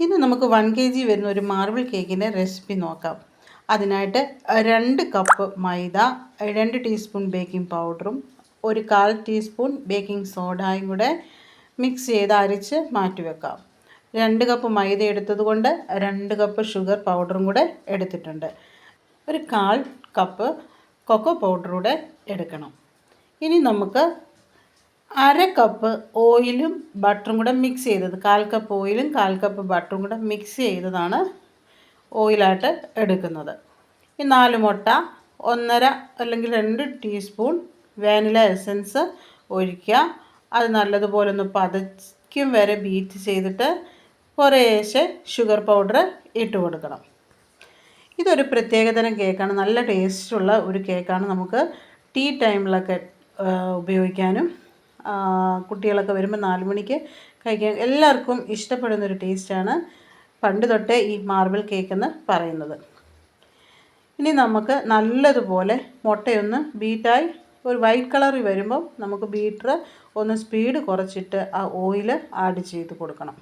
ഇന്ന് നമുക്ക് 1 kg വരുന്ന ഒരു മാർബിൾ കേക്കിൻ്റെ റെസിപ്പി നോക്കാം. അതിനായിട്ട് 2 കപ്പ് മൈദ, 2 ടീസ്പൂൺ ബേക്കിംഗ് പൗഡറും 1/4 ടീസ്പൂൺ ബേക്കിംഗ് സോഡയും കൂടെ മിക്സ് ചെയ്ത് അരച്ച് മാറ്റി വെക്കാം. 2 കപ്പ് മൈദ എടുത്തത് കൊണ്ട് 2 കപ്പ് ഷുഗർ പൗഡറും കൂടെ എടുത്തിട്ടുണ്ട്. 1/4 കപ്പ് കൊക്കോ പൗഡർ കൂടെ എടുക്കണം. ഇനി നമുക്ക് 1/2 കപ്പ് ഓയിലും ബട്ടറും കൂടെ മിക്സ് ചെയ്തത്, 1/4 കപ്പ് ഓയിലും 1/4 കപ്പ് ബട്ടറും കൂടെ മിക്സ് ചെയ്തതാണ് ഓയിലായിട്ട് എടുക്കുന്നത്. ഈ 4 മുട്ട, 1.5 അല്ലെങ്കിൽ 2 ടീസ്പൂൺ വാനില എസൻസ് ഒഴിക്കുക. അത് നല്ലതുപോലെ ഒന്ന് പതയ്ക്കും വരെ ബീറ്റ് ചെയ്തിട്ട് കുറേശ്ശെ ഷുഗർ പൗഡർ ഇട്ട് കൊടുക്കണം. ഇതൊരു പ്രത്യേകതരം കേക്കാണ്, നല്ല ടേസ്റ്റുള്ള ഒരു കേക്കാണ്. നമുക്ക് ടീ ടൈമിലൊക്കെ ഉപയോഗിക്കാനും കുട്ടികളൊക്കെ വരുമ്പോൾ 4 മണിക്ക് കഴിക്കാൻ എല്ലാവർക്കും ഇഷ്ടപ്പെടുന്നൊരു ടേസ്റ്റാണ് പണ്ട് തൊട്ടേ ഈ മാർബിൾ കേക്ക് എന്ന് പറയുന്നത്. ഇനി നമുക്ക് നല്ലതുപോലെ മുട്ടയൊന്ന് ബീറ്റായി ഒരു വൈറ്റ് കളറിൽ വരുമ്പം നമുക്ക് ബീറ്റർ ഒന്ന് സ്പീഡ് കുറച്ചിട്ട് ആ ഓയിൽ ആഡ് ചെയ്ത് കൊടുക്കണം.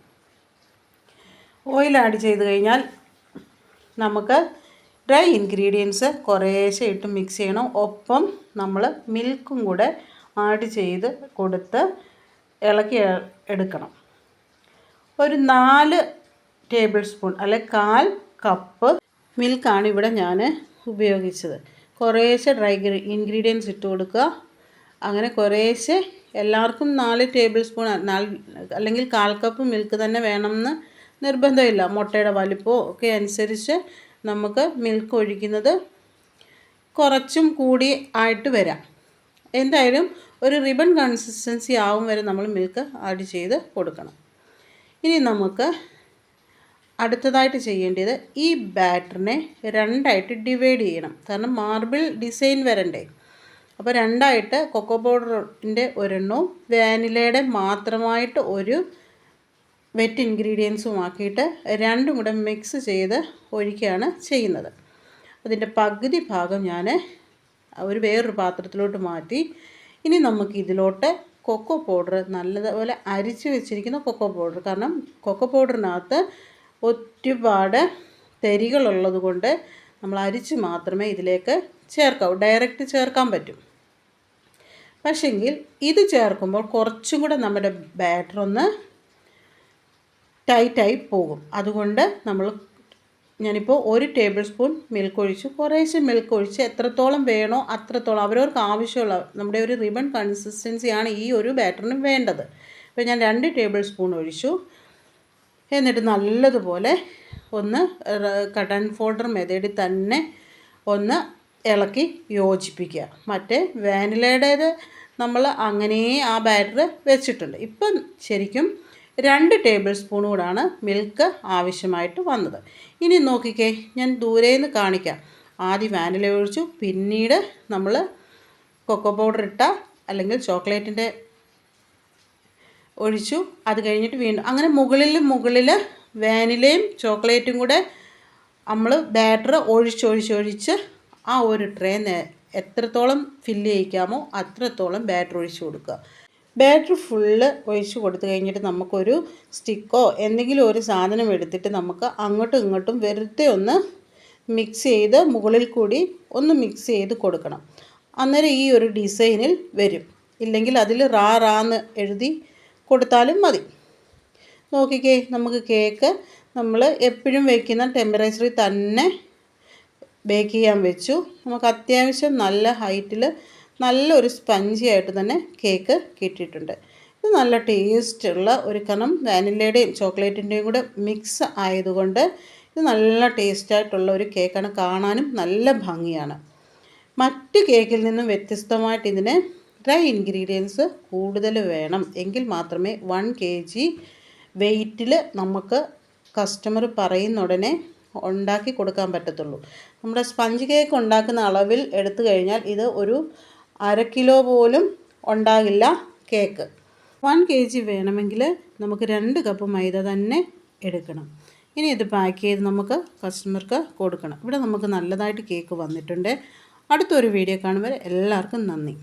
ഓയിൽ ആഡ് ചെയ്ത് കഴിഞ്ഞാൽ നമുക്ക് ഡ്രൈ ഇൻഗ്രീഡിയൻസ് കുറേശ്ശെ ഇട്ട് മിക്സ് ചെയ്യണം. ഒപ്പം നമ്മൾ മിൽക്കും കൂടെ ആഡ് ചെയ്ത് കൊടുത്ത് ഇളക്കി എടുക്കണം. ഒരു 4 ടേബിൾ സ്പൂൺ അല്ലെ 1/4 കപ്പ് മിൽക്കാണ് ഇവിടെ ഞാൻ ഉപയോഗിച്ചത്. കുറേശ്ശെ ഡ്രൈ ഇൻഗ്രീഡിയൻസ് ഇട്ട് കൊടുക്കുക. അങ്ങനെ കുറേശ്ശെ എല്ലാവർക്കും 4 ടേബിൾ സ്പൂൺ അല്ലെങ്കിൽ 1/4 കപ്പ് മിൽക്ക് തന്നെ വേണമെന്ന് നിർബന്ധമില്ല. മുട്ടയുടെ വലിപ്പവും ഒക്കെ അനുസരിച്ച് നമുക്ക് മിൽക്ക് ഒഴിക്കുന്നത് കുറച്ചും കൂടി ആയിട്ട് വരാം. എന്തായാലും ഒരു റിബൺ കൺസിസ്റ്റൻസി ആവും വരെ നമ്മൾ മിൽക്ക് ആഡ് ചെയ്ത് കൊടുക്കണം. ഇനി നമുക്ക് അടുത്തതായിട്ട് ചെയ്യേണ്ടത് ഈ ബാറ്ററിനെ 2ആയിട്ട് ഡിവൈഡ് ചെയ്യണം. കാരണം മാർബിൾ ഡിസൈൻ വരണ്ടേ. അപ്പോൾ 2ആയിട്ട് കൊക്കോ പൗഡറിൻ്റെ ഒരെണ്ണവും വാനിലയുടെ മാത്രമായിട്ട് ഒരു വെറ്റ് ഇൻഗ്രീഡിയൻസും ആക്കിയിട്ട് രണ്ടും കൂടെ മിക്സ് ചെയ്ത് ഒഴിക്കുകയാണ് ചെയ്യുന്നത്. അതിൻ്റെ പകുതി ഭാഗം ഞാൻ വേറൊരു പാത്രത്തിലോട്ട് മാറ്റി. ഇനി നമുക്ക് ഇതിലോട്ട് കൊക്കോ പൗഡർ, നല്ലതുപോലെ അരിച്ച് വെച്ചിരിക്കുന്ന കൊക്കോ പൗഡർ, കാരണം കൊക്കോ പൗഡറിനകത്ത് ഒരുപാട് തരികളുള്ളത് കൊണ്ട് നമ്മൾ അരിച്ച് മാത്രമേ ഇതിലേക്ക് ചേർക്കാവൂ. ഡയറക്റ്റ് ചേർക്കാൻ പറ്റും. പക്ഷെങ്കിൽ ഇത് ചേർക്കുമ്പോൾ കുറച്ചും കൂടെ നമ്മുടെ ബാറ്റർ ഒന്ന് ടൈറ്റായി പോകും. അതുകൊണ്ട് ഞാനിപ്പോൾ 1 ടേബിൾ സ്പൂൺ മിൽക്ക് ഒഴിച്ചു. കുറേശ്ശെ മിൽക്ക് ഒഴിച്ച് എത്രത്തോളം വേണോ അത്രത്തോളം അവരവർക്ക് ആവശ്യമുള്ള നമ്മുടെ ഒരു റിബൺ കൺസിസ്റ്റൻസിയാണ് ഈ ഒരു ബാറ്ററിന് വേണ്ടത്. അപ്പോൾ ഞാൻ 2 ടേബിൾ സ്പൂൺ ഒഴിച്ചു. എന്നിട്ട് നല്ലതുപോലെ ഒന്ന് കട്ട് ആൻഡ് ഫോൾഡർ മെത്തേഡിൽ തന്നെ ഒന്ന് ഇളക്കി യോജിപ്പിക്കുക. മറ്റേ വാനിലയുടേത് നമ്മൾ അങ്ങനെ ആ ബാറ്റർ വെച്ചിട്ടുണ്ട്. ഇപ്പം ശരിക്കും 2 ടേബിൾ സ്പൂൺ കൂടാണ് മിൽക്ക് ആവശ്യമായിട്ട് വന്നത്. ഇനി നോക്കിക്കേ, ഞാൻ ദൂരേന്ന് കാണിക്കാം. ആദ്യം വാനില ഒഴിച്ചു, പിന്നീട് നമ്മൾ കൊക്കോ പൗഡർ ഇട്ട അല്ലെങ്കിൽ ചോക്ലേറ്റിൻ്റെ ഒഴിച്ചു. അത് കഴിഞ്ഞിട്ട് വീണ്ടും അങ്ങനെ മുകളിൽ വാനിലയും ചോക്ലേറ്റും കൂടെ നമ്മൾ ബാറ്റർ ഒഴിച്ച് ആ ഒരു ട്രേ എത്രത്തോളം ഫില്ല് ചെയ്യിക്കാമോ അത്രത്തോളം ബാറ്റർ ഒഴിച്ച് കൊടുക്കുക. ബാറ്റർ ഫുള്ള് ഒഴിച്ച് കൊടുത്തു കഴിഞ്ഞിട്ട് നമുക്കൊരു സ്റ്റിക്കോ എന്തെങ്കിലും ഒരു സാധനം എടുത്തിട്ട് നമുക്ക് അങ്ങോട്ടും ഇങ്ങോട്ടും വെറുതെ ഒന്ന് മിക്സ് ചെയ്ത് മുകളിൽ കൂടി ഒന്ന് മിക്സ് ചെയ്ത് കൊടുക്കണം. അന്നേരം ഈ ഒരു ഡിസൈനിൽ വരും. ഇല്ലെങ്കിൽ അതിൽ റാന്ന് എഴുതി കൊടുത്താലും മതി. നോക്കിക്കേ, നമുക്ക് കേക്ക് നമ്മൾ എപ്പോഴും വയ്ക്കുന്ന ടെമ്പറേച്ചറിൽ തന്നെ ബേക്ക് ചെയ്യാൻ വെച്ചു. നമുക്ക് അത്യാവശ്യം നല്ല ഹൈറ്റിൽ നല്ലൊരു സ്പഞ്ചി ആയിട്ട് തന്നെ കേക്ക് കിട്ടിയിട്ടുണ്ട്. ഇത് നല്ല ടേസ്റ്റുള്ള ഒരു കണം വാനിലയുടെയും ചോക്ലേറ്റിൻ്റെയും കൂടെ മിക്സ് ആയതുകൊണ്ട് ഇത് നല്ല ടേസ്റ്റായിട്ടുള്ള ഒരു കേക്കാണ്. കാണാനും നല്ല ഭംഗിയാണ്. മറ്റ് കേക്കിൽ നിന്നും വ്യത്യസ്തമായിട്ട് ഇതിന് ഡ്രൈ ഇൻഗ്രീഡിയൻസ് കൂടുതൽ വേണം. എങ്കിൽ മാത്രമേ 1 kg വെയ്റ്റിൽ നമുക്ക് കസ്റ്റമർ പറയുന്ന ഉടനെ ഉണ്ടാക്കി കൊടുക്കാൻ പറ്റത്തുള്ളൂ. നമ്മുടെ സ്പഞ്ച് കേക്ക് ഉണ്ടാക്കുന്ന അളവിൽ എടുത്തു കഴിഞ്ഞാൽ ഇത് ഒരു 1/2 കിലോ പോലും ഉണ്ടാകില്ല കേക്ക്. 1 kg വേണമെങ്കിൽ നമുക്ക് 2 കപ്പ് മൈദ തന്നെ എടുക്കണം. ഇനി ഇത് പാക്ക് ചെയ്ത് നമുക്ക് കസ്റ്റമർക്ക് കൊടുക്കണം. ഇവിടെ നമുക്ക് നല്ലതായിട്ട് കേക്ക് വന്നിട്ടുണ്ട്. അടുത്തൊരു വീഡിയോ കാണുമ്പോൾ എല്ലാവർക്കും നന്ദി.